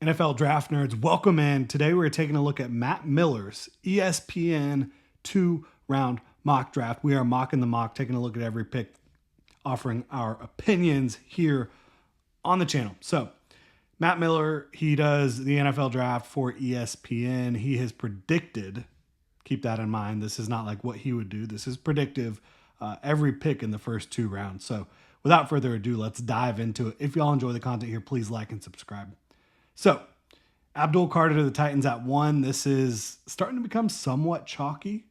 NFL draft nerds, welcome in. Today we're taking a look at Matt Miller's ESPN 2-round mock draft. We are mocking the mock, taking a look at every pick, offering our opinions here on the channel. So, Matt Miller, he does the NFL draft for ESPN. He has predicted, keep that in mind, this is not like what he would do. This is predictive, every pick in the first 2 rounds. So, without further ado, let's dive into it. If y'all enjoy the content here, please like and subscribe. So, Abdul Carter to the Titans at 1. This is starting to become somewhat chalky.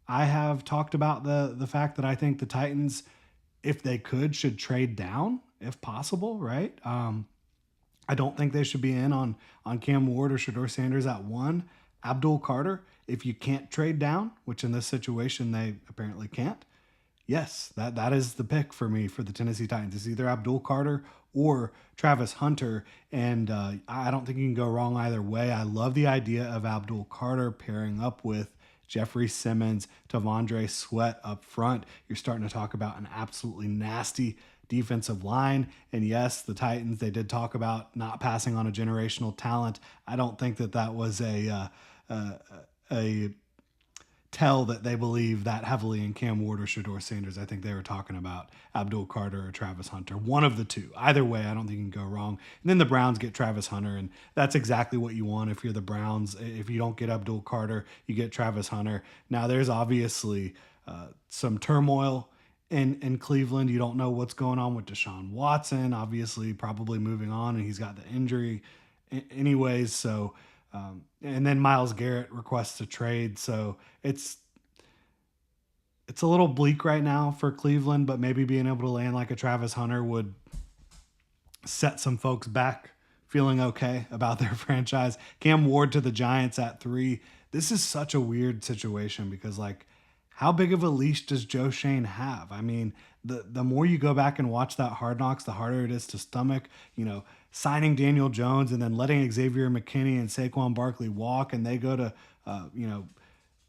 I have talked about the fact that I think the Titans, if they could, should trade down if possible, right? I don't think they should be in on Cam Ward or Shedeur Sanders at 1. Abdul Carter, if you can't trade down, which in this situation they apparently can't, yes, that is the pick for me for the Tennessee Titans. It's either Abdul Carter or Travis Hunter, and I don't think you can go wrong either way. I love the idea of Abdul Carter pairing up with Jeffrey Simmons, T'Vondre Sweat up front. You're starting to talk about an absolutely nasty defensive line. And yes, the Titans, they did talk about not passing on a generational talent. I don't think that was a tell that they believe that heavily in Cam Ward or Shedeur Sanders. I think they were talking about Abdul Carter or Travis Hunter, one of the two. Either way, I don't think you can go wrong. And then the Browns get Travis Hunter, and that's exactly what you want if you're the Browns. If you don't get Abdul Carter, you get Travis Hunter. Now, there's obviously some turmoil in Cleveland. You don't know what's going on with Deshaun Watson, obviously probably moving on, and he's got the injury anyways, so and then Myles Garrett requests a trade. So it's a little bleak right now for Cleveland, but maybe being able to land like a Travis Hunter would set some folks back feeling okay about their franchise. Cam Ward to the Giants at 3. This is such a weird situation because, like, how big of a leash does Joe Shane have? I mean, the more you go back and watch that Hard Knocks, the harder it is to stomach, signing Daniel Jones and then letting Xavier McKinney and Saquon Barkley walk, and they go to,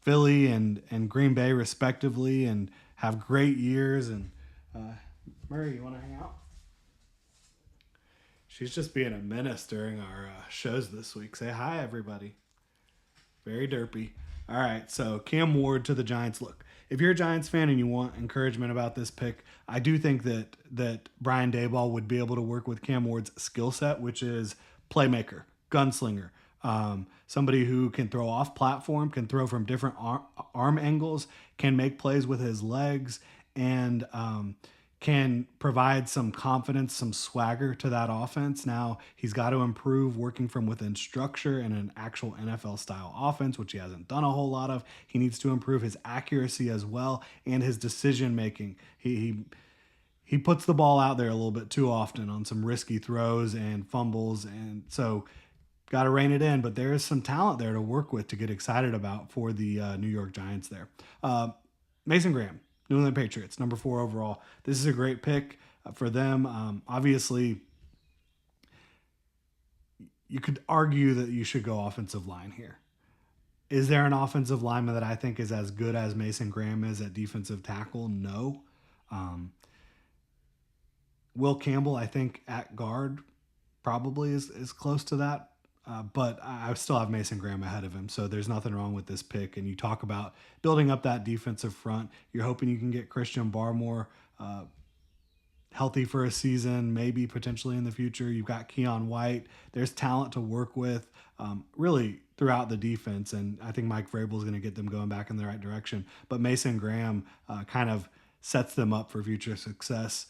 Philly and Green Bay respectively and have great years. And Murray, you want to hang out? She's just being a menace during our shows this week. Say hi, everybody. Very derpy. All right, so Cam Ward to the Giants. Look, if you're a Giants fan and you want encouragement about this pick, I do think that Brian Daboll would be able to work with Cam Ward's skill set, which is playmaker, gunslinger, somebody who can throw off platform, can throw from different arm angles, can make plays with his legs, and can provide some confidence, some swagger to that offense. Now, he's got to improve working from within structure in an actual NFL-style offense, which he hasn't done a whole lot of. He needs to improve his accuracy as well and his decision-making. He puts the ball out there a little bit too often on some risky throws and fumbles, and so got to rein it in. But there is some talent there to work with to get excited about for the New York Giants there. Mason Graham, New England Patriots, number 4 overall. This is a great pick for them. Obviously, you could argue that you should go offensive line here. Is there an offensive lineman that I think is as good as Mason Graham is at defensive tackle? No. Will Campbell, I think, at guard probably is close to that. But I still have Mason Graham ahead of him, so there's nothing wrong with this pick. And you talk about building up that defensive front. You're hoping you can get Christian Barmore healthy for a season, maybe potentially in the future. You've got Keon White. There's talent to work with really throughout the defense, and I think Mike Vrabel is going to get them going back in the right direction. But Mason Graham kind of sets them up for future success.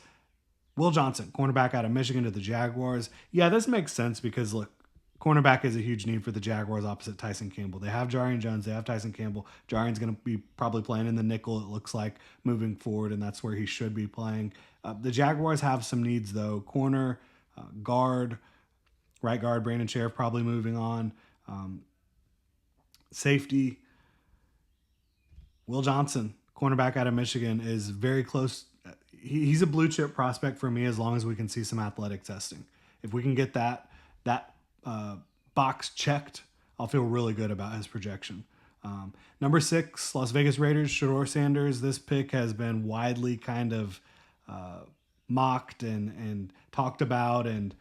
Will Johnson, cornerback out of Michigan to the Jaguars. Yeah, this makes sense because, look, cornerback is a huge need for the Jaguars opposite Tyson Campbell. They have Jarian Jones. They have Tyson Campbell. Jarian's going to be probably playing in the nickel, it looks like, moving forward, and that's where he should be playing. The Jaguars have some needs, though. Corner, guard, right guard, Brandon Sheriff probably moving on. Safety, Will Johnson, cornerback out of Michigan, is very close. He's a blue chip prospect for me as long as we can see some athletic testing. If we can get that box checked, I'll feel really good about his projection. Number 6, Las Vegas Raiders, Shedeur Sanders. This pick has been widely kind of mocked and talked about, and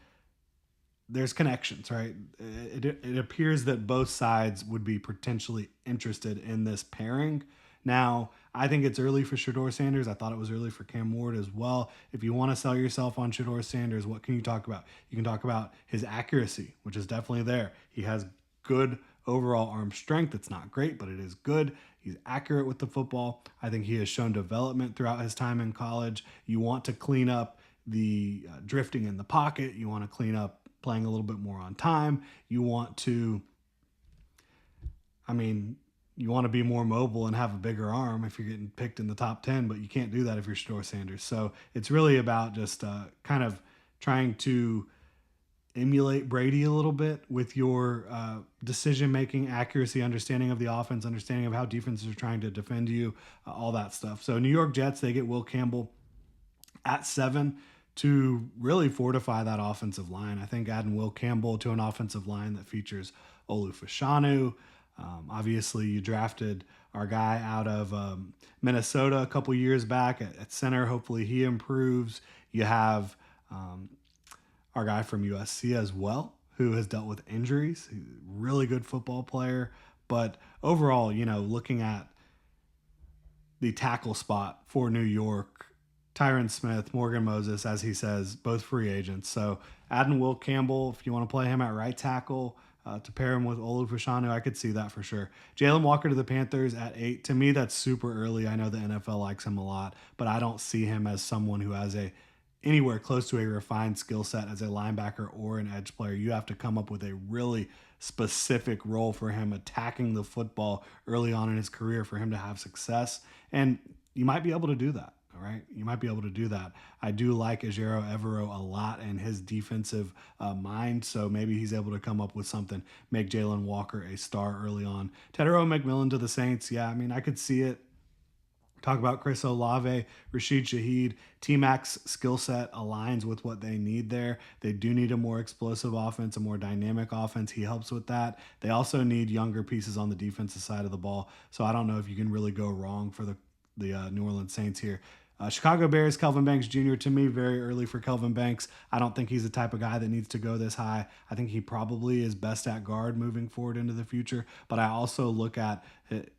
there's connections, right? It appears that both sides would be potentially interested in this pairing. Now, I think it's early for Shedeur Sanders. I thought it was early for Cam Ward as well. If you want to sell yourself on Shedeur Sanders, what can you talk about? You can talk about his accuracy, which is definitely there. He has good overall arm strength. It's not great, but it is good. He's accurate with the football. I think he has shown development throughout his time in college. You want to clean up the drifting in the pocket. You want to clean up playing a little bit more on time. You want to, I mean, you want to be more mobile and have a bigger arm if you're getting picked in the top 10, but you can't do that if you're Shedeur Sanders. So it's really about just kind of trying to emulate Brady a little bit with your decision making, accuracy, understanding of the offense, understanding of how defenses are trying to defend you, all that stuff. So New York Jets, they get Will Campbell at 7 to really fortify that offensive line. I think adding Will Campbell to an offensive line that features Olu Fashanu. Obviously, you drafted our guy out of Minnesota a couple years back at center. Hopefully, he improves. You have our guy from USC as well, who has dealt with injuries. He's a really good football player. But overall, looking at the tackle spot for New York, Tyron Smith, Morgan Moses, as he says, both free agents. So adding Will Campbell, if you want to play him at right tackle, to pair him with Olu Fashanu, I could see that for sure. Jalen Walker to the Panthers at 8. To me, that's super early. I know the NFL likes him a lot, but I don't see him as someone who has anywhere close to a refined skill set as a linebacker or an edge player. You have to come up with a really specific role for him attacking the football early on in his career for him to have success. And you might be able to do that. All right, you might be able to do that. I do like Ejiro Evero a lot and his defensive mind, so maybe he's able to come up with something, make Jalen Walker a star early on. Tedero McMillan to the Saints, yeah, I mean, I could see it. Talk about Chris Olave, Rashid Shaheed. T-Mac's skill set aligns with what they need there. They do need a more explosive offense, a more dynamic offense. He helps with that. They also need younger pieces on the defensive side of the ball, so I don't know if you can really go wrong for the New Orleans Saints here. Chicago Bears, Kelvin Banks Jr., to me, very early for Kelvin Banks. I don't think he's the type of guy that needs to go this high. I think he probably is best at guard moving forward into the future. But I also look at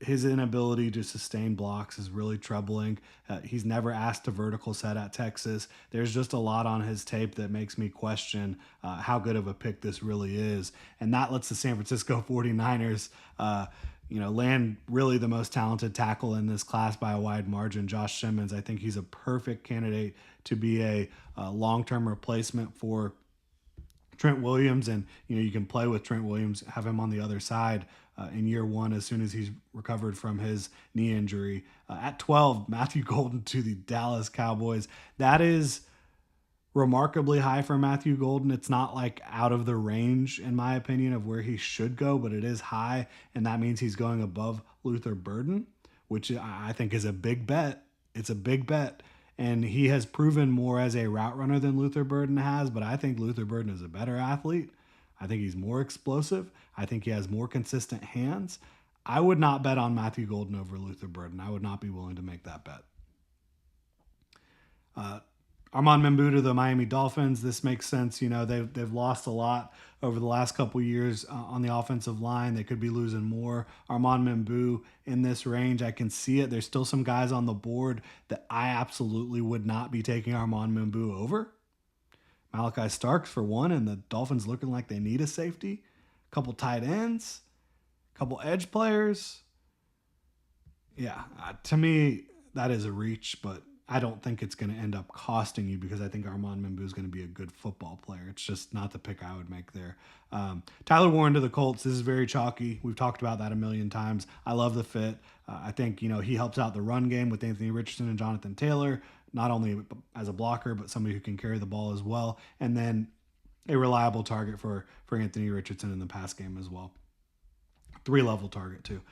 his inability to sustain blocks is really troubling. He's never asked to vertical set at Texas. There's just a lot on his tape that makes me question how good of a pick this really is. And that lets the San Francisco 49ers land really the most talented tackle in this class by a wide margin, Josh Simmons. I think he's a perfect candidate to be a long-term replacement for Trent Williams. And, you can play with Trent Williams, have him on the other side in year one as soon as he's recovered from his knee injury. At 12, Matthew Golden to the Dallas Cowboys. That is remarkably high for Matthew Golden. It's not like out of the range, in my opinion, of where he should go, but it is high, and that means he's going above Luther Burden, which I think is a big bet. It's a big bet, and he has proven more as a route runner than Luther Burden has, but I think Luther Burden is a better athlete. I think he's more explosive. I think he has more consistent hands. I would not bet on Matthew Golden over Luther Burden. I would not be willing to make that bet. Armand Membu to the Miami Dolphins. This makes sense. They've lost a lot over the last couple years on the offensive line. They could be losing more. Armand Membu in this range, I can see it. There's still some guys on the board that I absolutely would not be taking Armand Membu over. Malachi Starks for one, and the Dolphins looking like they need a safety. A couple tight ends, a couple edge players. Yeah, to me, that is a reach, but I don't think it's going to end up costing you because I think Armand Membu is going to be a good football player. It's just not the pick I would make there. Tyler Warren to the Colts. This is very chalky. We've talked about that a million times. I love the fit. I think, he helps out the run game with Anthony Richardson and Jonathan Taylor, not only as a blocker, but somebody who can carry the ball as well. And then a reliable target for Anthony Richardson in the pass game as well. 3-level target too.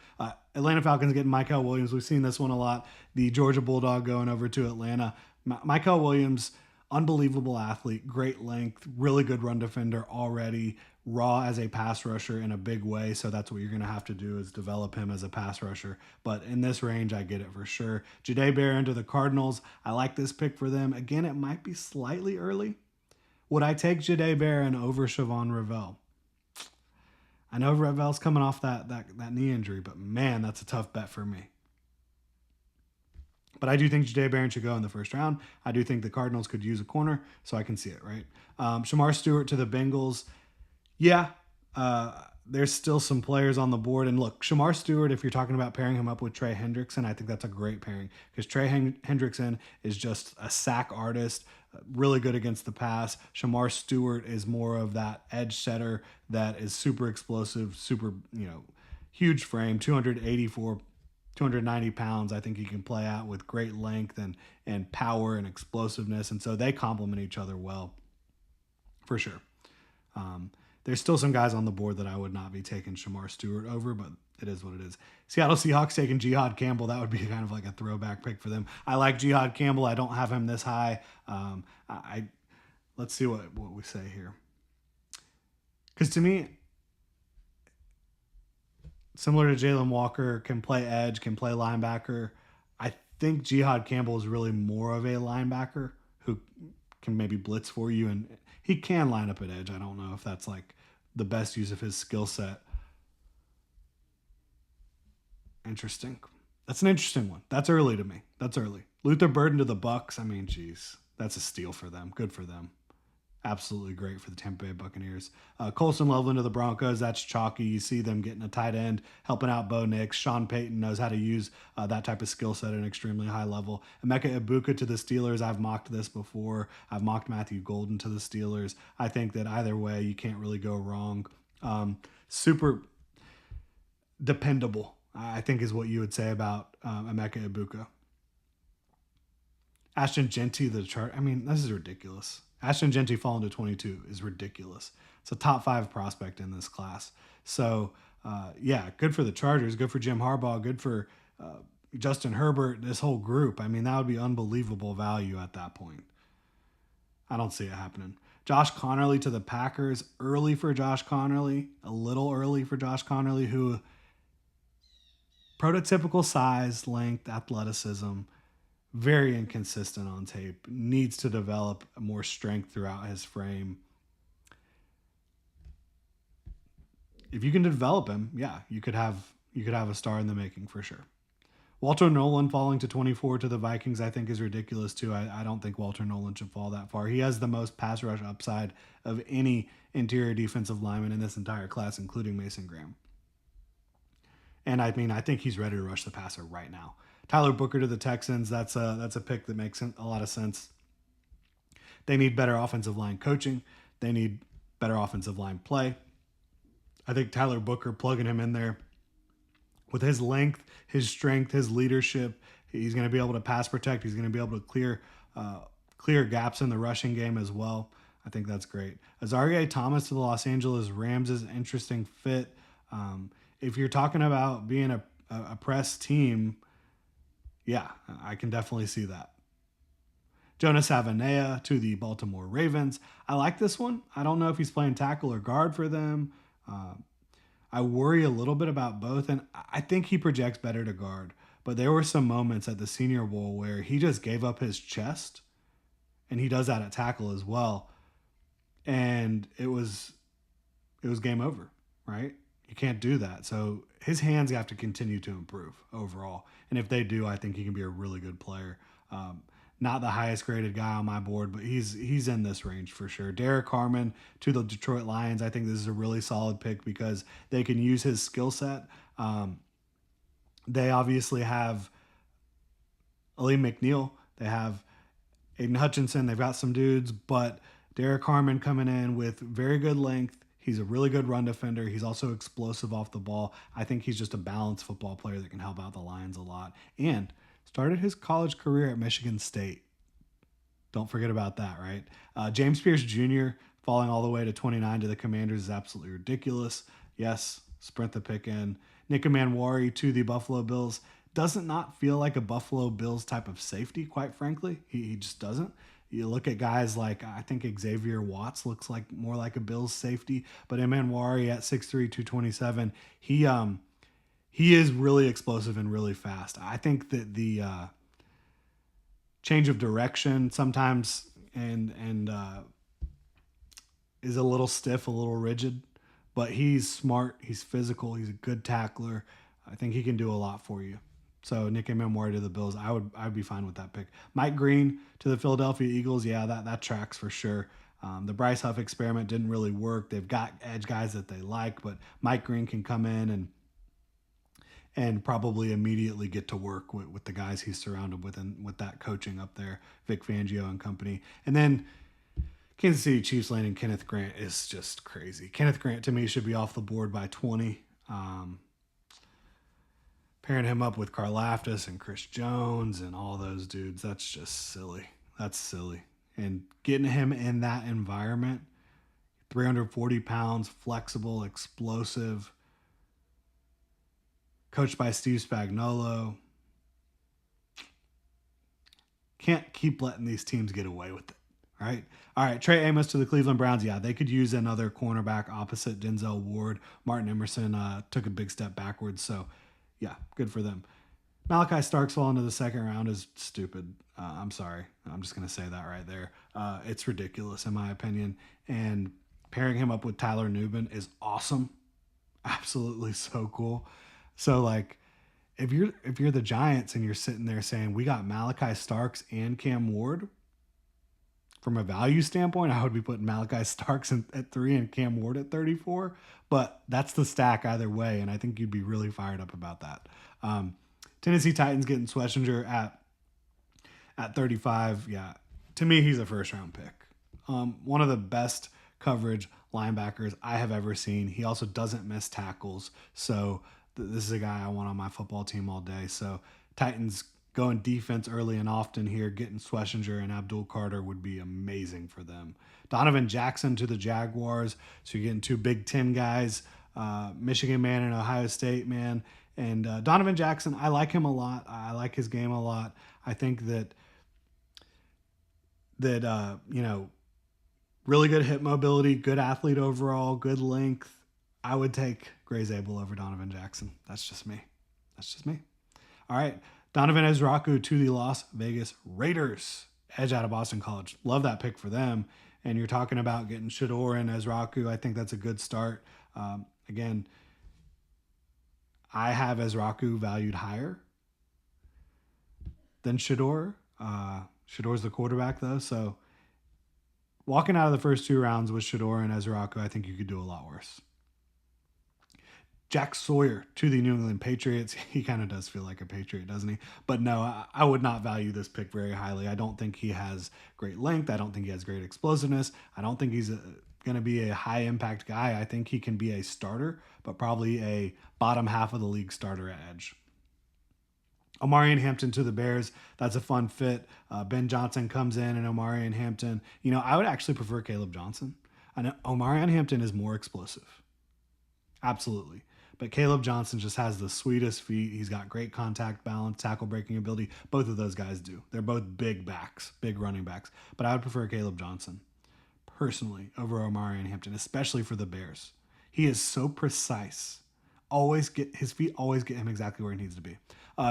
Atlanta Falcons getting Mykel Williams. We've seen this one a lot. The Georgia Bulldog going over to Atlanta. Mykel Williams, unbelievable athlete, great length, really good run defender already, raw as a pass rusher in a big way. So that's what you're going to have to do is develop him as a pass rusher. But in this range, I get it for sure. Jahdae Barron to the Cardinals. I like this pick for them. Again, it might be slightly early. Would I take Jade Barron over Siobhan Ravel? I know Ravel's coming off that knee injury, but man, that's a tough bet for me. But I do think Jade Barron should go in the first round. I do think the Cardinals could use a corner, so I can see it, right? Shamar Stewart to the Bengals. Yeah, there's still some players on the board. And look, Shamar Stewart, if you're talking about pairing him up with Trey Hendrickson, I think that's a great pairing because Trey Hendrickson is just a sack artist, really good against the pass. Shamar Stewart is more of that edge setter that is super explosive, super, huge frame, 290 pounds. I think he can play out with great length and power and explosiveness. And so they complement each other well, for sure. There's still some guys on the board that I would not be taking Shamar Stewart over, but it is what it is. Seattle Seahawks taking Jihad Campbell. That would be kind of like a throwback pick for them. I like Jihad Campbell. I don't have him this high. Let's see what we say here. Because to me, similar to Jalen Walker, can play edge, can play linebacker. I think Jihad Campbell is really more of a linebacker who can maybe blitz for you, and he can line up at edge. I don't know if that's like the best use of his skill set. Interesting. That's an interesting one. That's early to me. That's early. Luther Burden to the Bucks. I mean, geez, that's a steal for them. Good for them. Absolutely great for the Tampa Bay Buccaneers. Colson Loveland to the Broncos. That's chalky. You see them getting a tight end, helping out Bo Nix. Sean Payton knows how to use that type of skill set at an extremely high level. Emeka Ibuka to the Steelers. I've mocked this before. I've mocked Matthew Golden to the Steelers. I think that either way, you can't really go wrong. Super dependable, I think is what you would say about Emeka Ibuka. Ashton Jeanty, the chart. I mean, this is ridiculous. Ashton Jeanty falling to 22 is ridiculous. It's a top 5 prospect in this class. So, yeah, good for the Chargers, good for Jim Harbaugh, good for Justin Herbert, this whole group. I mean, that would be unbelievable value at that point. I don't see it happening. Josh Connerly to the Packers. Early for Josh Connerly. A little early for Josh Connerly, who prototypical size, length, athleticism, very inconsistent on tape, needs to develop more strength throughout his frame. If you can develop him, yeah, you could have a star in the making for sure. Walter Nolan falling to 24 to the Vikings, I think, is ridiculous too. I don't think Walter Nolan should fall that far. He has the most pass rush upside of any interior defensive lineman in this entire class, including Mason Graham. And I mean, I think he's ready to rush the passer right now. Tyler Booker to the Texans, that's a pick that makes a lot of sense. They need better offensive line coaching. They need better offensive line play. I think Tyler Booker, plugging him in there with his length, his strength, his leadership, he's going to be able to pass protect. He's going to be able to clear gaps in the rushing game as well. I think that's great. Azareye'h Thomas to the Los Angeles Rams is an interesting fit. If you're talking about being a press team, yeah, I can definitely see that. Jonas Avenea to the Baltimore Ravens. I like this one. I don't know if he's playing tackle or guard for them. I worry a little bit about both, and I think he projects better to guard. But there were some moments at the Senior Bowl where he just gave up his chest, and he does that at tackle as well. And it was game over, right? You can't do that. So his hands have to continue to improve overall. And if they do, I think he can be a really good player. Not the highest graded guy on my board, but he's in this range for sure. Derek Harmon to the Detroit Lions. I think this is a really solid pick because they can use his skill set. They obviously have Aleem McNeil. They have Aiden Hutchinson. They've got some dudes, but Derek Harmon coming in with very good length. He's a really good run defender. He's also explosive off the ball. I think he's just a balanced football player that can help out the Lions a lot. And started his college career at Michigan State. Don't forget about that, right? James Pierce Jr. falling all the way to 29 to the Commanders is absolutely ridiculous. Yes, sprint the pick in. Nick Manwari to the Buffalo Bills. Doesn't not feel like a Buffalo Bills type of safety, quite frankly. He just doesn't. You look at guys like, I think Xavier Watts looks like more like a Bills safety, but Manwari at 6'3", 227, he is really explosive and really fast. I think that the change of direction sometimes and is a little stiff, a little rigid, but he's smart. He's physical. He's a good tackler. I think he can do a lot for you. So Nick Memoir to the Bills, I'd be fine with that pick. Mike Green to the Philadelphia Eagles, yeah, that tracks for sure. The Bryce Huff experiment didn't really work. They've got edge guys that they like, but Mike Green can come in and probably immediately get to work with the guys he's surrounded with and with that coaching up there, Vic Fangio and company. And then Kansas City Chiefs landing Kenneth Grant is just crazy. Kenneth Grant to me should be off the board by 20. Pairing him up with Karlaftis and Chris Jones and all those dudes, that's just silly. That's silly. And getting him in that environment, 340 pounds, flexible, explosive, coached by Steve Spagnuolo. Can't keep letting these teams get away with it, right? All right, Trey Amos to the Cleveland Browns. Yeah, they could use another cornerback opposite Denzel Ward. Martin Emerson took a big step backwards, so yeah, good for them. Malachi Starks falling to the second round is stupid. I'm sorry. I'm just going to say that right there. It's ridiculous in my opinion. And pairing him up with Tyler Nubin is awesome. Absolutely so cool. So like if you're the Giants and you're sitting there saying we got Malachi Starks and Cam Ward, from a value standpoint, I would be putting Malachi Starks at 3 and Cam Ward at 34. But that's the stack either way, and I think you'd be really fired up about that. Tennessee Titans getting Schlesinger at 35. Yeah, to me, he's a first-round pick. One of the best coverage linebackers I have ever seen. He also doesn't miss tackles. So this is a guy I want on my football team all day. So Titans going defense early and often here, getting Schlesinger and Abdul Carter would be amazing for them. Donovan Jackson to the Jaguars. So you're getting two Big Ten guys, Michigan man and Ohio State man. And Donovan Jackson, I like him a lot. I like his game a lot. I think that really good hip mobility, good athlete overall, good length. I would take Gray Zabel over Donovan Jackson. That's just me. All right. Donovan Ezraku to the Las Vegas Raiders. Edge out of Boston College. Love that pick for them. And you're talking about getting Shedeur and Ezraku. I think that's a good start. Again, I have Ezraku valued higher than Shedeur. Shedeur's the quarterback, though. So walking out of the first two rounds with Shedeur and Ezraku, I think you could do a lot worse. Jack Sawyer to the New England Patriots. He kind of does feel like a Patriot, doesn't he? But no, I would not value this pick very highly. I don't think he has great length. I don't think he has great explosiveness. I don't think he's going to be a high impact guy. I think he can be a starter, but probably a bottom half of the league starter at edge. Omarion Hampton to the Bears. That's a fun fit. Ben Johnson comes in and Omarion Hampton. I would actually prefer Caleb Johnson. I know Omarion Hampton is more explosive. Absolutely. But Caleb Johnson just has the sweetest feet. He's got great contact balance, tackle breaking ability. Both of those guys do. They're both big backs, big running backs. But I would prefer Caleb Johnson, personally, over Omarion Hampton, especially for the Bears. He is so precise. His feet always get him exactly where he needs to be.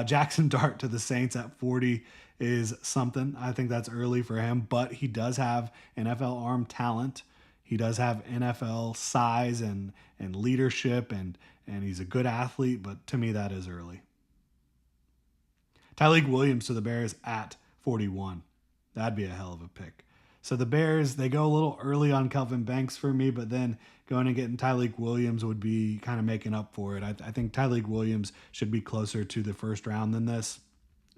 Jackson Dart to the Saints at 40 is something. I think that's early for him, but he does have NFL arm talent. He does have NFL size and leadership, and he's a good athlete, but to me, that is early. Tyleik Williams to the Bears at 41. That'd be a hell of a pick. So the Bears, they go a little early on Kelvin Banks for me, but then going and getting Tyleik Williams would be kind of making up for it. I think Tyleik Williams should be closer to the first round than this.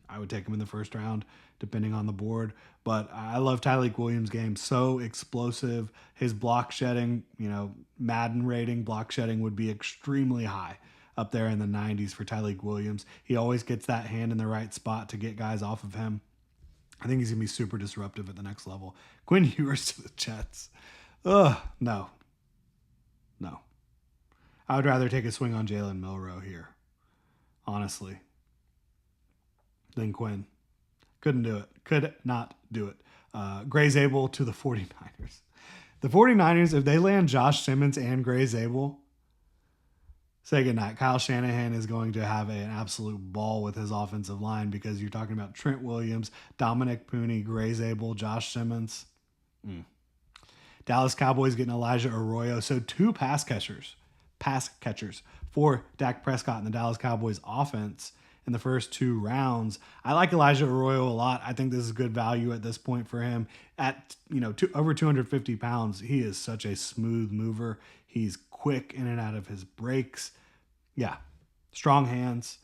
I would take him in the first round, depending on the board. But I love Tyleik Williams' game. So explosive. His block shedding, Madden rating, block shedding would be extremely high, up there in the 90s for Tyleik Williams. He always gets that hand in the right spot to get guys off of him. I think he's going to be super disruptive at the next level. Quinn Ewers to the Jets. No. I would rather take a swing on Jalen Milroe here, honestly, than Quinn. Couldn't do it. Could not do it. Gray Zabel to the 49ers. The 49ers, if they land Josh Simmons and Gray Zabel, say goodnight. Kyle Shanahan is going to have an absolute ball with his offensive line because you're talking about Trent Williams, Dominic Pooney, Gray Zabel, Josh Simmons. Dallas Cowboys getting Elijah Arroyo. So two pass catchers for Dak Prescott and the Dallas Cowboys offense in the first 2 rounds. I like Elijah Arroyo a lot. I think this is good value at this point for him. At over 250 pounds, he is such a smooth mover. He's quick in and out of his breaks. Yeah, strong hands.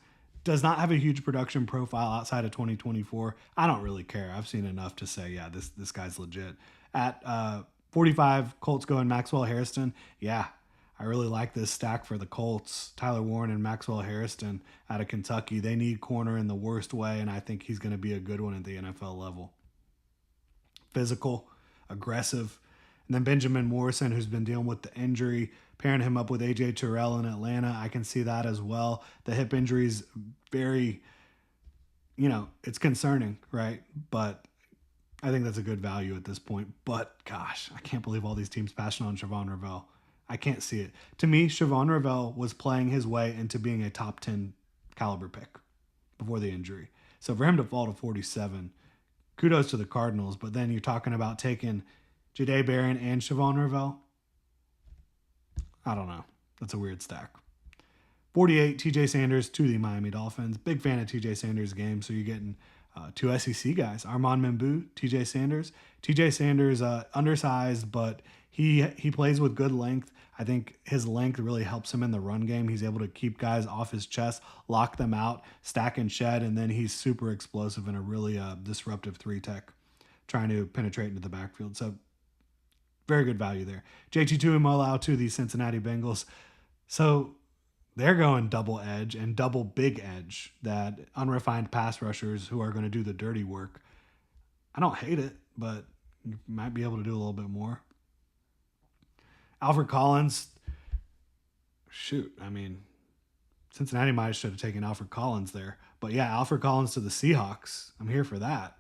Does not have a huge production profile outside of 2024. I don't really care. I've seen enough to say, yeah, this guy's legit. At 45, Colts going Maxwell Harrison. Yeah, I really like this stack for the Colts. Tyler Warren and Maxwell Harrison out of Kentucky. They need corner in the worst way, and I think he's going to be a good one at the NFL level. Physical, aggressive. And then Benjamin Morrison, who's been dealing with the injury, pairing him up with A.J. Terrell in Atlanta. I can see that as well. The hip injury is very, it's concerning, right? But I think that's a good value at this point. But, gosh, I can't believe all these teams passing on Shavon Ravel. I can't see it. To me, Shavon Ravel was playing his way into being a top 10 caliber pick before the injury. So for him to fall to 47, kudos to the Cardinals. But then you're talking about taking Jahdae Barron and Shavon Ravel. I don't know. That's a weird stack. 48, TJ Sanders to the Miami Dolphins. Big fan of TJ Sanders' game. So you're getting two SEC guys. Armand Membu, TJ Sanders. TJ Sanders, undersized, but he plays with good length. I think his length really helps him in the run game. He's able to keep guys off his chest, lock them out, stack and shed, and then he's super explosive and a really disruptive 3-tech trying to penetrate into the backfield. So very good value there. JT Tuimoloau to the Cincinnati Bengals. So they're going double edge and double big edge, that unrefined pass rushers who are going to do the dirty work. I don't hate it, but you might be able to do a little bit more. Alfred Collins, Cincinnati might should have taken Alfred Collins there. But yeah, Alfred Collins to the Seahawks. I'm here for that.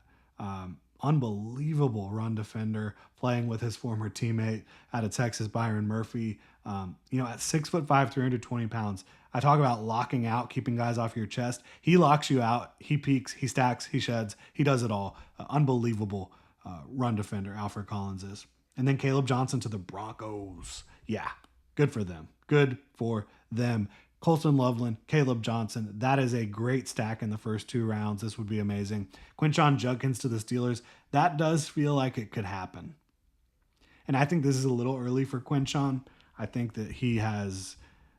Unbelievable run defender, playing with his former teammate out of Texas, Byron Murphy. At 6'5", 320 pounds. I talk about locking out, keeping guys off your chest. He locks you out. He peeks, he stacks, he sheds. He does it all. Unbelievable run defender, Alfred Collins is. And then Caleb Johnson to the Broncos. Yeah, good for them. Good for them. Colston Loveland, Caleb Johnson. That is a great stack in the first 2 rounds. This would be amazing. Quinshon Judkins to the Steelers. That does feel like it could happen. And I think this is a little early for Quinshon. I think that he has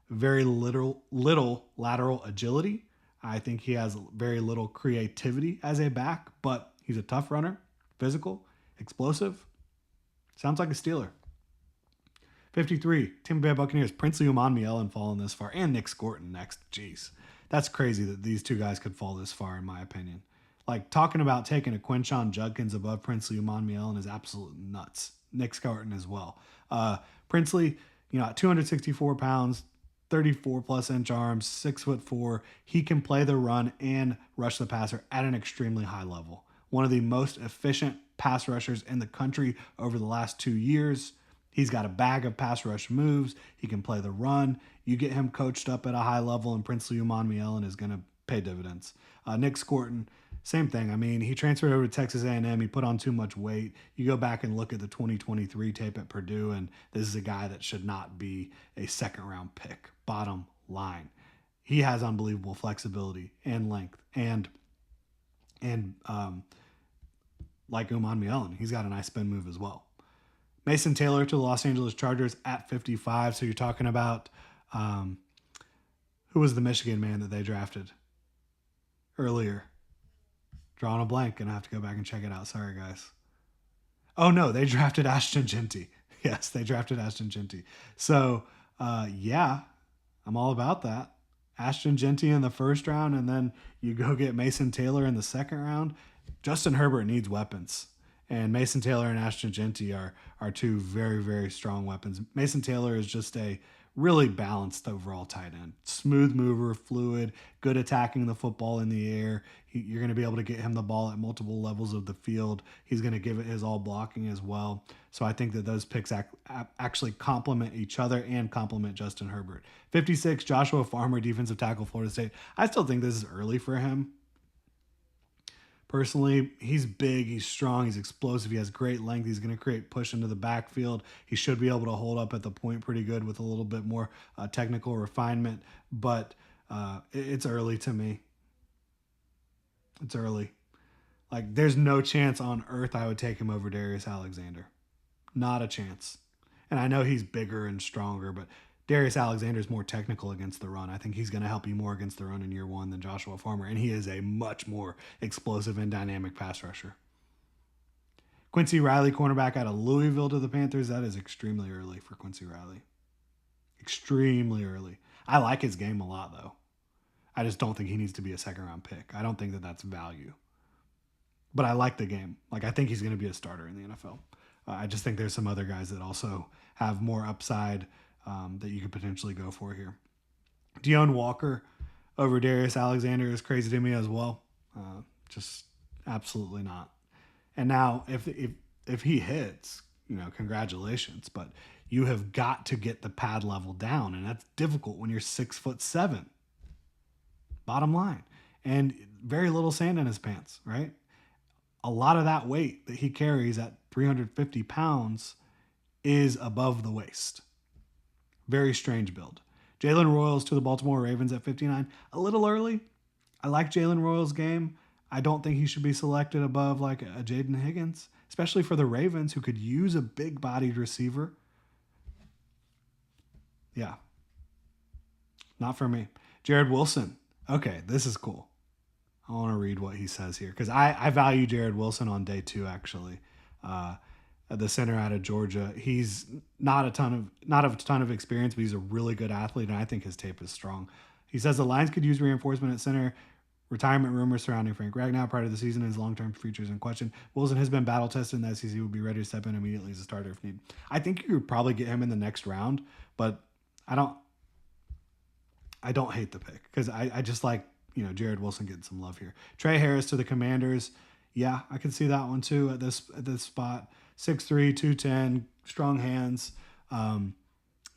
very little lateral agility. I think he has very little creativity as a back, but he's a tough runner, physical, explosive. Sounds like a Steeler. 53, Tampa Bay Buccaneers, Princely Umanmielen falling this far, and Nick Scorton next. Jeez. That's crazy that these two guys could fall this far, in my opinion. Like, talking about taking a Quinshon Judkins above Princely Umanmielen is absolute nuts. Nick Scorton as well. Princely, at 264 pounds, 34-plus inch arms, 6'4", he can play the run and rush the passer at an extremely high level. One of the most efficient pass rushers in the country over the last 2 years. He's got a bag of pass rush moves. He can play the run. You get him coached up at a high level, and Princely Umanmielen is going to pay dividends. Nick Scorton, same thing. He transferred over to Texas A&M. He put on too much weight. You go back and look at the 2023 tape at Purdue, and this is a guy that should not be a second-round pick. Bottom line. He has unbelievable flexibility and length, and like Umanmielen, he's got a nice spin move as well. Mason Taylor to the Los Angeles Chargers at 55. So you're talking about who was the Michigan man that they drafted earlier? Drawing a blank, and I have to go back and check it out. Sorry, guys. Oh, no, they drafted Ashton Jeanty. Yes, they drafted Ashton Jeanty. So, yeah, I'm all about that. Ashton Jeanty in the first round, and then you go get Mason Taylor in the second round. Justin Herbert needs weapons. And Mason Taylor and Ashton Jeanty are two very, very strong weapons. Mason Taylor is just a really balanced overall tight end. Smooth mover, fluid, good attacking the football in the air. You're going to be able to get him the ball at multiple levels of the field. He's going to give it his all blocking as well. So I think that those picks actually complement each other and complement Justin Herbert. 56, Joshua Farmer, defensive tackle, Florida State. I still think this is early for him. Personally, he's big, he's strong, he's explosive, he has great length. He's going to create push into the backfield. He should be able to hold up at the point pretty good with a little bit more technical refinement. But it's early to me. It's early. Like, there's no chance on earth I would take him over Darius Alexander. Not a chance. And I know he's bigger and stronger, but Darius Alexander is more technical against the run. I think he's going to help you more against the run in year one than Joshua Farmer, and he is a much more explosive and dynamic pass rusher. Quincy Riley, cornerback out of Louisville to the Panthers. That is extremely early for Quincy Riley. Extremely early. I like his game a lot, though. I just don't think he needs to be a second-round pick. I don't think that that's value. But I like the game. Like, I think he's going to be a starter in the NFL. I just think there's some other guys that also have more upside that you could potentially go for here. Deone Walker over Darius Alexander is crazy to me as well. Just absolutely not. And now, if he hits, congratulations. But you have got to get the pad level down, and that's difficult when you're 6'7". Bottom line, and very little sand in his pants, right? A lot of that weight that he carries at 350 pounds is above the waist. Very strange build. Jalen Royals to the Baltimore Ravens at 59. A little early. I like Jalen Royals' game. I don't think he should be selected above like a Jaden Higgins, especially for the Ravens, who could use a big-bodied receiver. Yeah. Not for me. Jared Wilson. Okay, this is cool. I want to read what he says here because I value Jared Wilson on day 2, actually. The center out of Georgia. He's not a ton of experience, but he's a really good athlete, and I think his tape is strong. He says the Lions could use reinforcement at center. Retirement rumors surrounding Frank Ragnow prior to the season, his long-term futures in question. Wilson has been battle-tested in the SEC, would be ready to step in immediately as a starter if need. I think you could probably get him in the next round, but I don't hate the pick because I just like Jared Wilson getting some love here. Trey Harris to the Commanders. Yeah, I can see that one too at this spot. 6'3", 210, strong hands,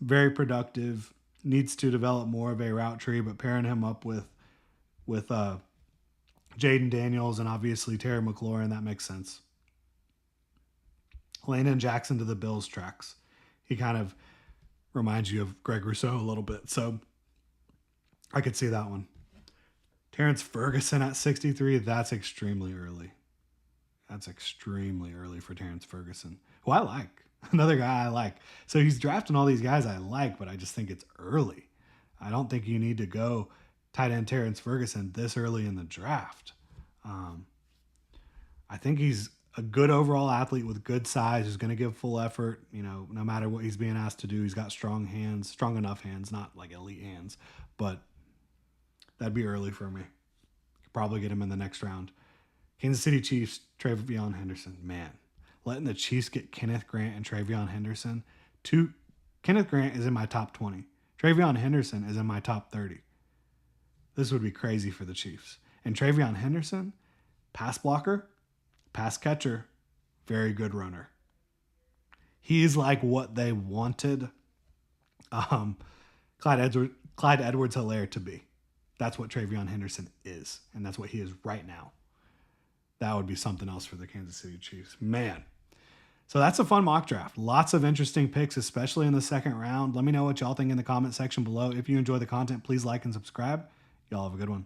very productive. Needs to develop more of a route tree, but pairing him up with Jaden Daniels and obviously Terry McLaurin, that makes sense. Landon Jackson to the Bills tracks. He kind of reminds you of Greg Rousseau a little bit, so I could see that one. Terrence Ferguson at 63, that's extremely early. That's extremely early for Terrence Ferguson, who I like. Another guy I like. So he's drafting all these guys I like, but I just think it's early. I don't think you need to go tight end Terrence Ferguson this early in the draft. I think he's a good overall athlete with good size who's going to give full effort, no matter what he's being asked to do. He's got strong hands, strong enough hands, not like elite hands, but that'd be early for me. Could probably get him in the next round. Kansas City Chiefs, Travion Henderson. Man, letting the Chiefs get Kenneth Grant and Travion Henderson. Kenneth Grant is in my top 20. Travion Henderson is in my top 30. This would be crazy for the Chiefs. And Travion Henderson, pass blocker, pass catcher, very good runner. He's like what they wanted Clyde Edwards-Helaire to be. That's what Travion Henderson is, and that's what he is right now. That would be something else for the Kansas City Chiefs. Man. So that's a fun mock draft. Lots of interesting picks, especially in the second round. Let me know what y'all think in the comment section below. If you enjoy the content, please like and subscribe. Y'all have a good one.